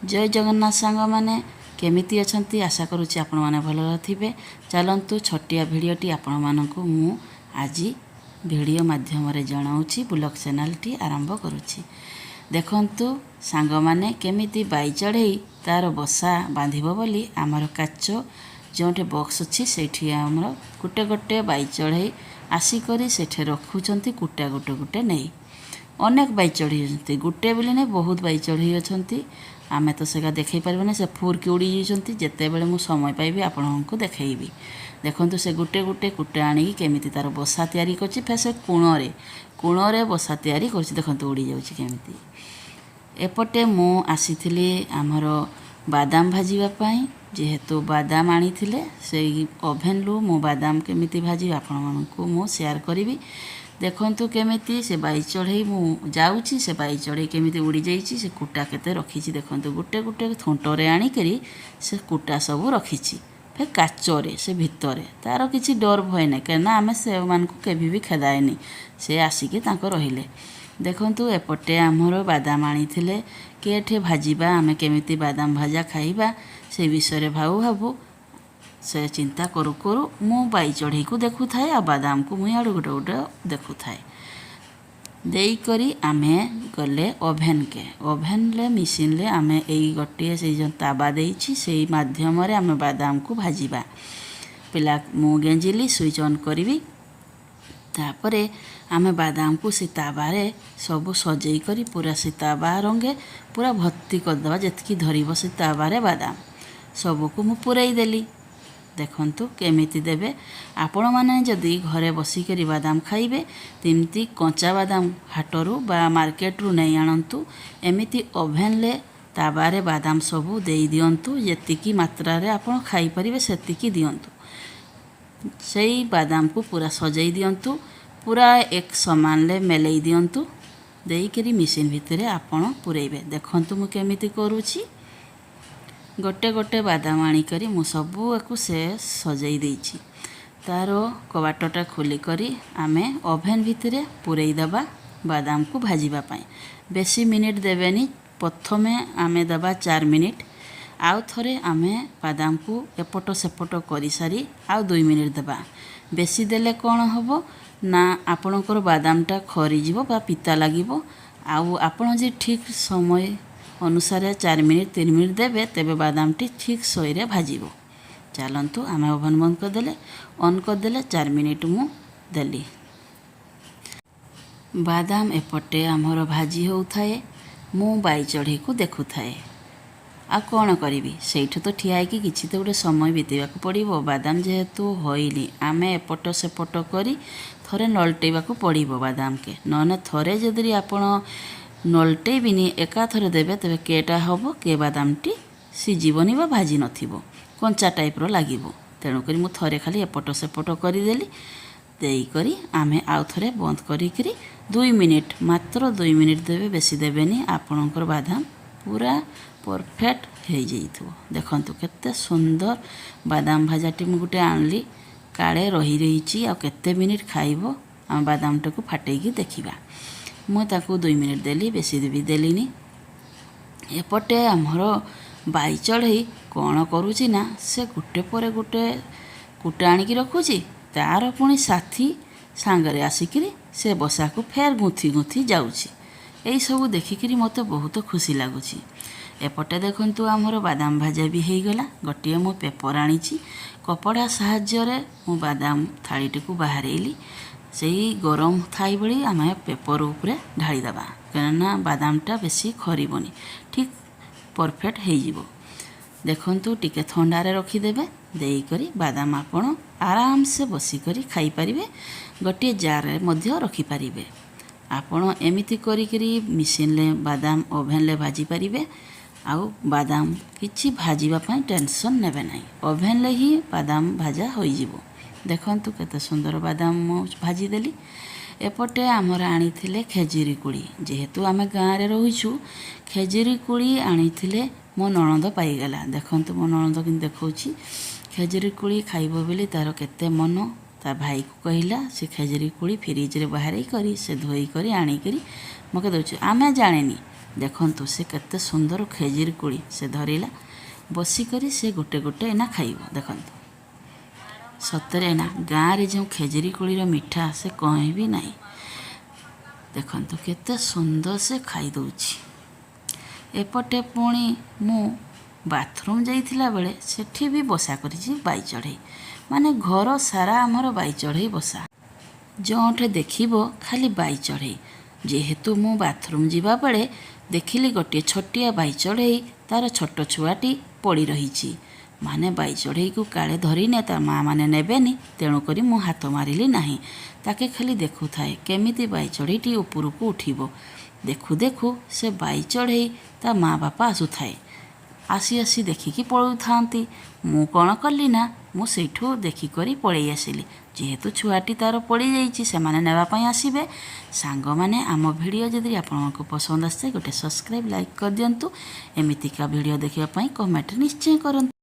जय जगन्नाथ सांग मैंने केमिति अछंती आशा करुच्ची आपण मैंने भल थे। चलतु छोटिया भिडटी आपण मानक मु आज वीडियो माध्यम जनाऊँगी ब्लॉग चैनल टी आरंभ करुच्ची। देखंतु सांग माने केमिति बाई चढ़ई तार बसा बांधिबो बोली आमर काच जोटे बॉक्स अच्छी से आमर गोटे गोटे बाई चढ़ई आसिक से रखुंट कुटा गोटे गोटे नहीं अनेक बाई चढ़ी गोटे बोली नहीं बहुत बाई चढ़ी अच्छा आमे तो सेगा देखई पारबे से फुरकी उड़ी जाती जिते बड़े मुझे समय पाइबी आपको देखी देखो से गोटे गोटे कुटा आनी केमिति तार बसा तैयारी करछि फेर से कोणरे बसा तैयारी करछि देखो उड़ी जाउछि केमिति। एपटे मु आसीथिली आमर बादाम भाजिबा पई जेहेतु बादाम आनी से ओभेन रु मो बादाम केमिति भाजी आपण मानकु मु शेयर करिवि। देखंतु केमिति से बाई चढ़ई मु जाउछि से बाई चढ़ई केमिति उड़ी जाइछि से कुटा केते रखिछि देखंतु गोटे गोटे थोंटरे आनी करी से कुटा सब रखिछि फिर काचरे से भितरे तार किछि डर भय नै केना आमे से मानकु केभी भी खेदाएनी से आसिके तांको रहिले। देखंतु एपटे आमर बादाम आनी कि एठे भाजिबा आमे केमिति बादाम भाजा खाइबा से विषय भाबु भाबु से चिंता करू करू मु बाई चढ़ई को देखु थाए आ बादाम को मुई आड़ गोटे गोटे देखु थाए देई करी आमे गले ओभेन ले मिसिन ले आमे एई गोटे से जो ताबा देइछि सेई माध्यम रे आमे बादाम को भाजिबा पिला मु गेंजिली स्विच ऑन करिवि तापरे आमे बादाम को से ताबा रे सब सजेई करी पूरा से ताबा रंगे पूरा भर्ती कर दबा जतकी धरिबो से ताबा रे बादाम सब को मु पुराई देली। देखंतु केमिति देबे आपण माने जदि घरे बसिक बादाम खाइबे तिमती कंचा बादाम हाटरू बा मार्केट रु नहीं आणंतु एमिति ओभेन ले ताबारे बादाम सबू देई दियंतु जेतिकी मात्रा रे आपण खाई परिबे सेतिकी दियंतु सेई बादाम को पूरा सजाई दियंतु पूरा एक समान ले मेलई दियंतु देई करी मशीन भितरे आपण पुरेइबे। देखंतु मु केमिति करूछि गोटे गोटे बादाम आनिकरी मु सबू एको से सजाई देइछि तार कबाटटा खोली करी आमे ओभेन भितरे पुरई दबा बादाम को भाजिबा पाई बेसी मिनिट देबेनी प्रथमे आमे दबा 4 मिनिट आउ थरे आमे बादाम को एपट सेपट करी सारी आउ 2 मिनिट दबा बेसी देले कोन हबो ना आपणकर बादामटा खरी जीवो बा पिता लागिवो आउ आपण जे ठीक समय अनुसार 4 मिनिट 3 मिनिट देवे तेबे बादामटी ठीक सईरे भाजिबो। चलंतु आमे ओभन बंद करदेले ऑन करदेले 4 मिनिट मु देली बादाम एपटे आमर भाजी होउथाए मु बाई चढ़ई को देखुथाए आ कौन करी से तो ठिया कि किसी तो गोटे समय बीतेवाक पड़ो बादाम जेहेतु होइनी आमे एपट सेपट करी थरे नलटेवाक पड़ो बादाम के नने थरे जदि आपण नलटेबिनी एका थरे देबे तेबे केटा हबो के बादामटी सिजिबनी बा भाजी नथिबो कंचा टाइप रो लागिबो तेणुक मु थरे खाली एपट सेपट करदेली देई करी आमे आउ थरे बंद करी 2 मिनिट मात्र 2 मिनिट देबे बेसी देबेनी आपणकर बादाम पूरा परफेक्ट हो जाइथो। देखंतु केते सुंदर बादाम भाजाटी मु गुटे आनली काले रही रही आ केते मिनिट खाइबो आम बादामटा को फाटेकी देखिबा मु ताकू 2 मिनिट देली बेसी भी देलीनी। एपटे आमर बाई चढ़ई कौन करुची ना से गोटे पर गोटे कुटा आनिकी रखुची तार पुणी साथी सांगरे आसिकी से बसा को फेर गुंथी गुंथी जाउची यही सब देखिकी मते बहुत खुशी लगुच। एपटे देखंतु आमर बादाम भाजा भी हो गला गोटे मु पेपर आनी कपड़ा साहाय्य मु बादाम थालीटी को बाहरेली से गरम थाई बड़ी आम पेपर उपरे ढाली दबा कहना बादामटा बेसी खरीबनी ठीक परफेक्ट हो। देखंतु टिके थंडारे रखीदेवे देई करी बादाम आपण आराम से बसिकरी खाई परिबे गोटे जार मध्य रखी पारिबे आपण एमिति करी मिसिन ले बादाम ओभेन ले भाजी पारिबे आउ बादाम किछि भाजीबा पई टेंशन नेबे नाही ओभेन ले ही बादाम भाजा होई जिवो। देखंतु केते सुंदर बादाम भाजी देली। एपटे आमर आनी खेजुरी कुड़ी जेहेतु आमे गाँव रे रहुछु खेजुरी कुड़ी आनी मो ननद पाईगला देखंतु मो ननद कि देखौछि खेजुरी कुड़ी खाइबो बोली तार केते मन ता भाई को कहला से खेजुरी कुड़ी फ्रिज रे बाहर करी से धोई करी आनी करी मके दउछु आमे जानेनी ଦେଖନ୍ତୁ ସେ କେତେ ସୁନ୍ଦର ଖେଜୁରୀ କୋଳି ସେ ଧରିଲା, ବସିକରି ସେ ଗୋଟେ ଗୋଟେ ଏନା ଖାଇବ। ଦେଖନ୍ତୁ ସତରେ ନା ଗାଁରେ ଯେଉଁ ଖେଜୁରୀ କୋଳିର ମିଠା ସେ କହିବି ନାହିଁ। ଦେଖନ୍ତୁ କେତେ ସୁନ୍ଦର ସେ ଖାଇଦେଉଛି। ଏପଟେ ପୁଣି ମୁଁ ବାଥରୁମ୍ ଯାଇଥିଲା ବେଳେ ସେଠି ବି ବସା କରିଛି ବାଇ ଚଢ଼େଇ, ମାନେ ଘର ସାରା ଆମର ବାଇ ଚଢ଼େଇ ବସା। ଯେଉଁଠି ଦେଖିବ ଖାଲି ବାଇ ଚଢ଼େଇ। ଯେହେତୁ ମୁଁ ବାଥରୁମ୍ ଯିବା ବେଳେ ଦେଖିଲି ଗୋଟିଏ ଛୋଟିଆ ବାଇ ଚଢ଼େଇ ତା'ର ଛୋଟ ଛୁଆଟି ପଡ଼ି ରହିଛି। ମାନେ ବାଇ ଚଢ଼େଇକୁ କାଳେ ଧରିନେ ତା ମା ମାନେ ନେବେନି, ତେଣୁକରି ମୁଁ ହାତ ମାରିଲି ନାହିଁ। ତାକେ ଖାଲି ଦେଖୁଥାଏ କେମିତି ବାଇ ଚଢ଼େଇଟି ଉପରକୁ ଉଠିବ। ଦେଖୁ ଦେଖୁ ସେ ବାଇ ଚଢ଼େଇ ତା ମା ବାପା ଆସୁଥାଏ, ଆସି ଆସି ଦେଖିକି ପଳାଉଥାନ୍ତି। ମୁଁ କ'ଣ କଲି ନା ମୁଁ ସେଇଠୁ ଦେଖିକରି ପଳେଇ ଆସିଲି। ଯେହେତୁ ଛୁଆଟି ତା'ର ପଡ଼ିଯାଇଛି ସେମାନେ ନେବା ପାଇଁ ଆସିବେ। ସାଙ୍ଗମାନେ ଆମ ଭିଡ଼ିଓ ଯଦି ଆପଣଙ୍କୁ ପସନ୍ଦ ଆସିଥାଏ ଗୋଟେ ସବସ୍କ୍ରାଇବ୍ ଲାଇକ୍ କରିଦିଅନ୍ତୁ। ଏମିତିକା ଭିଡ଼ିଓ ଦେଖିବା ପାଇଁ କମେଣ୍ଟ ନିଶ୍ଚୟ କରନ୍ତୁ।